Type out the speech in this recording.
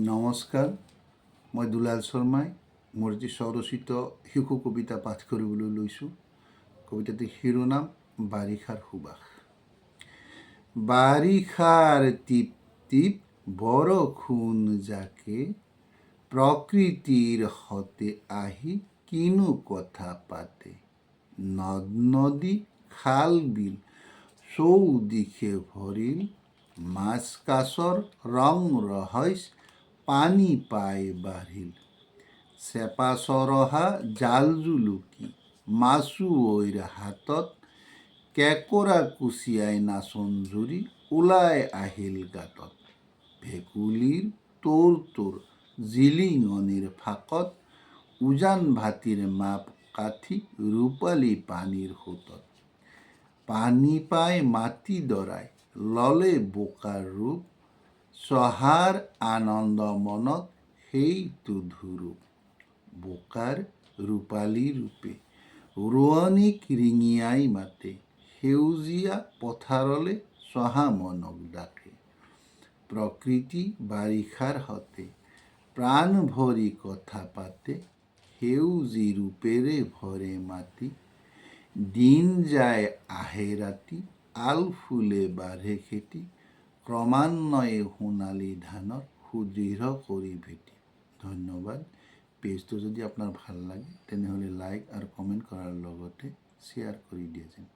নমস্কাৰ, মই দুলাল শৰ্মাই মোৰ এটি স্বৰচিত শিশু কবিতা পাঠ কৰিবলৈ লৈছোঁ। কবিতাটিৰ শিৰোনাম বাৰিষাৰ সুবাস। বাৰিষাৰ টিপ টিপ বৰষুণ জাকে প্ৰকৃতিৰ সতে আহি কিনো কথা পাতে। নদ নদী খাল বিল চৌদিশে ভৰিল, মাছ কাছৰ ৰং ৰহইচ পানী পাই বাঢ়িল। চেপা চৰহা জাল জুলুকি মাছুৱৈৰ হাতত, কেঁকোৰা কুচিয়াই নাচন জুৰি ওলাই আহিল গাঁতত। ভেকুলীৰ তোৰ তোৰ জিলিঙনিৰ ফাঁকত, উজান ভাটিৰ মাপ কাঠি ৰূপালী পানীৰ সোঁতত। পানী পাই মাটি দৰাই ললে বোকাৰ ৰূপ, চহাৰ আনন্দ মনত সেইটো ধুৰুপ। বোকাৰ ৰূপালী ৰূপে ৰোৱনীক ৰিঙিয়াই মাতে, সেউজীয়া পথাৰলে চহা মনক ডাকে। প্ৰকৃতি বাৰিষাৰ সতে প্ৰাণ ভৰি কথা পাতে, সেউজী ৰূপেৰে ভৰে মাটি। দিন যায় আহে ৰাতি, আল ফুলে বাঢ়ে খেতি, ক্ৰমান্বয়ে সোণালী ধানৰ সুদৃঢ় কৰি ভেটি। ধন্যবাদ। পেজটো যদি আপোনাৰ ভাল লাগে তেনেহ'লে লাইক আৰু কমেণ্ট কৰাৰ লগতে শ্বেয়াৰ কৰি দিয়ে যেন।